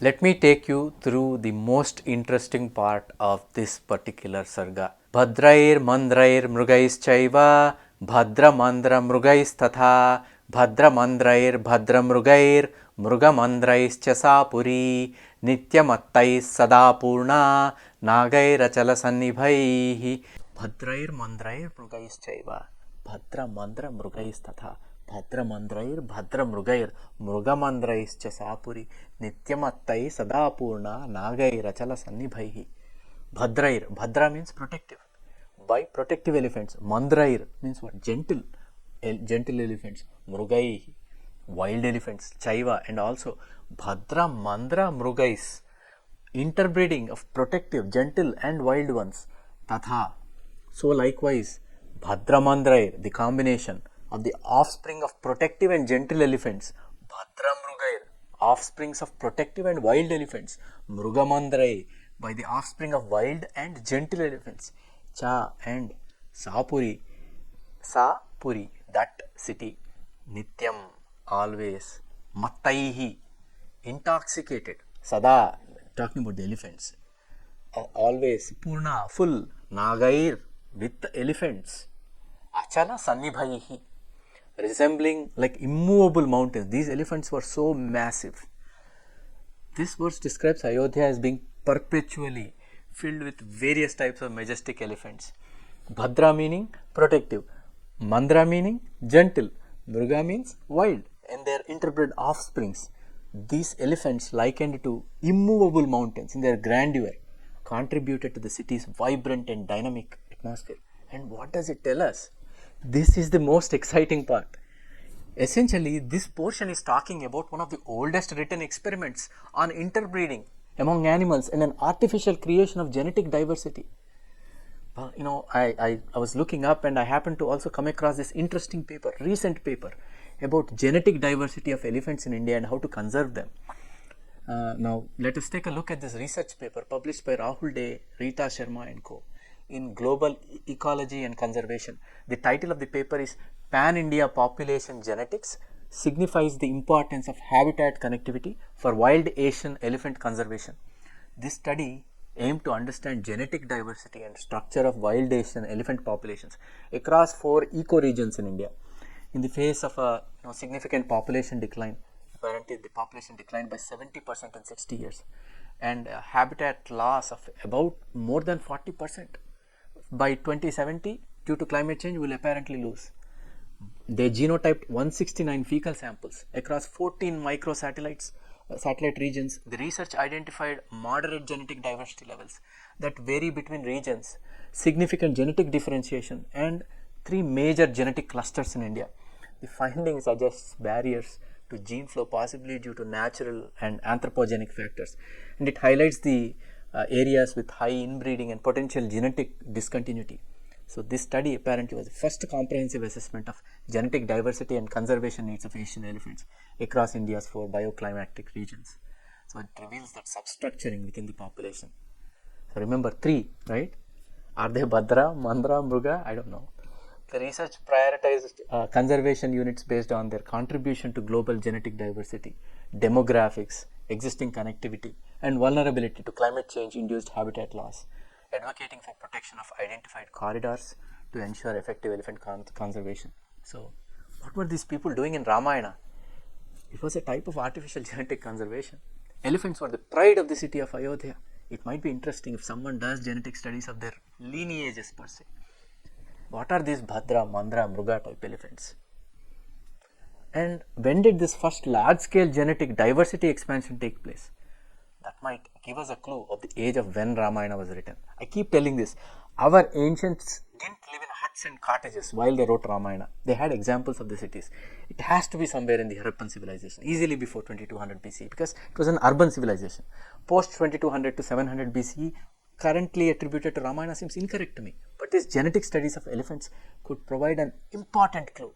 Let me take you through the most interesting part of this particular sarga. Bhadrair mandrair mrugais chaiva bhadra mandra mrugais tatha bhadra mandrair bhadra mrugair mruga mandrais chasapuri nityamattais sada purna nagair achala sannibhaihi Bhadrair mandrair mrugais chaiva Bhadra mandra mrugais tatha Bhadra mandrair bhadra mrugair mrugamandrais cha sapuri nityamattai sadapurna nagair achala sannibhaihi Bhadrair, Bhadra means protective. By protective elephants, Mandrair means what? Gentle, gentle elephants. Mrugai, wild elephants, Chaiva, and also Bhadra Mandra Mrugais, interbreeding of protective, gentle, and wild ones. Tatha. So likewise, Bhadra Mandrair, the combination of the offspring of protective and gentle elephants. Bhadra Mrugair, offsprings of protective and wild elephants. Mrugamandrai, by the offspring of wild and gentle elephants. Cha and Sapuri, Sapuri, that city. Nityam, always. Mattaihi, intoxicated. Sada, talking about the elephants. Always. Purna, full. Nagair, with elephants. Achala Sannibhaihi, resembling like immovable mountains. These elephants were so massive. This verse describes Ayodhya as being perpetually filled with various types of majestic elephants. Bhadra meaning protective, Mandra meaning gentle, Mruga means wild, and their interbred offsprings. These elephants, likened to immovable mountains in their grandeur, contributed to the city's vibrant and dynamic atmosphere. And what does it tell us? This is the most exciting part. Essentially, this portion is talking about one of the oldest written experiments on interbreeding among animals and an artificial creation of genetic diversity. I was looking up and I happened to also come across this interesting paper, recent paper, about genetic diversity of elephants in India and how to conserve them. Now, let us take a look at this research paper published by Rahul De, Rita Sharma and co. in Global Ecology and Conservation. The title of the paper is Pan-India Population Genetics Signifies the Importance of Habitat Connectivity for Wild Asian Elephant Conservation. This study aimed to understand genetic diversity and structure of wild Asian elephant populations across 4 ecoregions in India. In the face of a significant population decline, apparently the population declined by 70% in 60 years, and habitat loss of about more than 40%. By 2070, due to climate change, will apparently lose. They genotyped 169 fecal samples across 14 microsatellites, satellite regions. The research identified moderate genetic diversity levels that vary between regions, significant genetic differentiation, and 3 major genetic clusters in India. The findings suggest barriers to gene flow, possibly due to natural and anthropogenic factors, and it highlights the areas with high inbreeding and potential genetic discontinuity. So, this study apparently was the first comprehensive assessment of genetic diversity and conservation needs of Asian elephants across India's 4 bioclimatic regions. So, it reveals that substructuring within the population. So, remember 3, right? Are they Bhadra, Mandra, Mruga? I don't know. The research prioritized conservation units based on their contribution to global genetic diversity, demographics, existing connectivity, and vulnerability to climate change induced habitat loss, advocating for protection of identified corridors to ensure effective elephant conservation. So, what were these people doing in Ramayana? It was a type of artificial genetic conservation. Elephants were the pride of the city of Ayodhya. It might be interesting if someone does genetic studies of their lineages per se. What are these Bhadra, Mandra, Mruga type elephants? And when did this first large-scale genetic diversity expansion take place? That might give us a clue of the age of when Ramayana was written. I keep telling this. Our ancients didn't live in huts and cottages while they wrote Ramayana. They had examples of the cities. It has to be somewhere in the Harappan civilization, easily before 2200 BCE, because it was an urban civilization. Post 2200 to 700 BCE, currently attributed to Ramayana seems incorrect to me. But these genetic studies of elephants could provide an important clue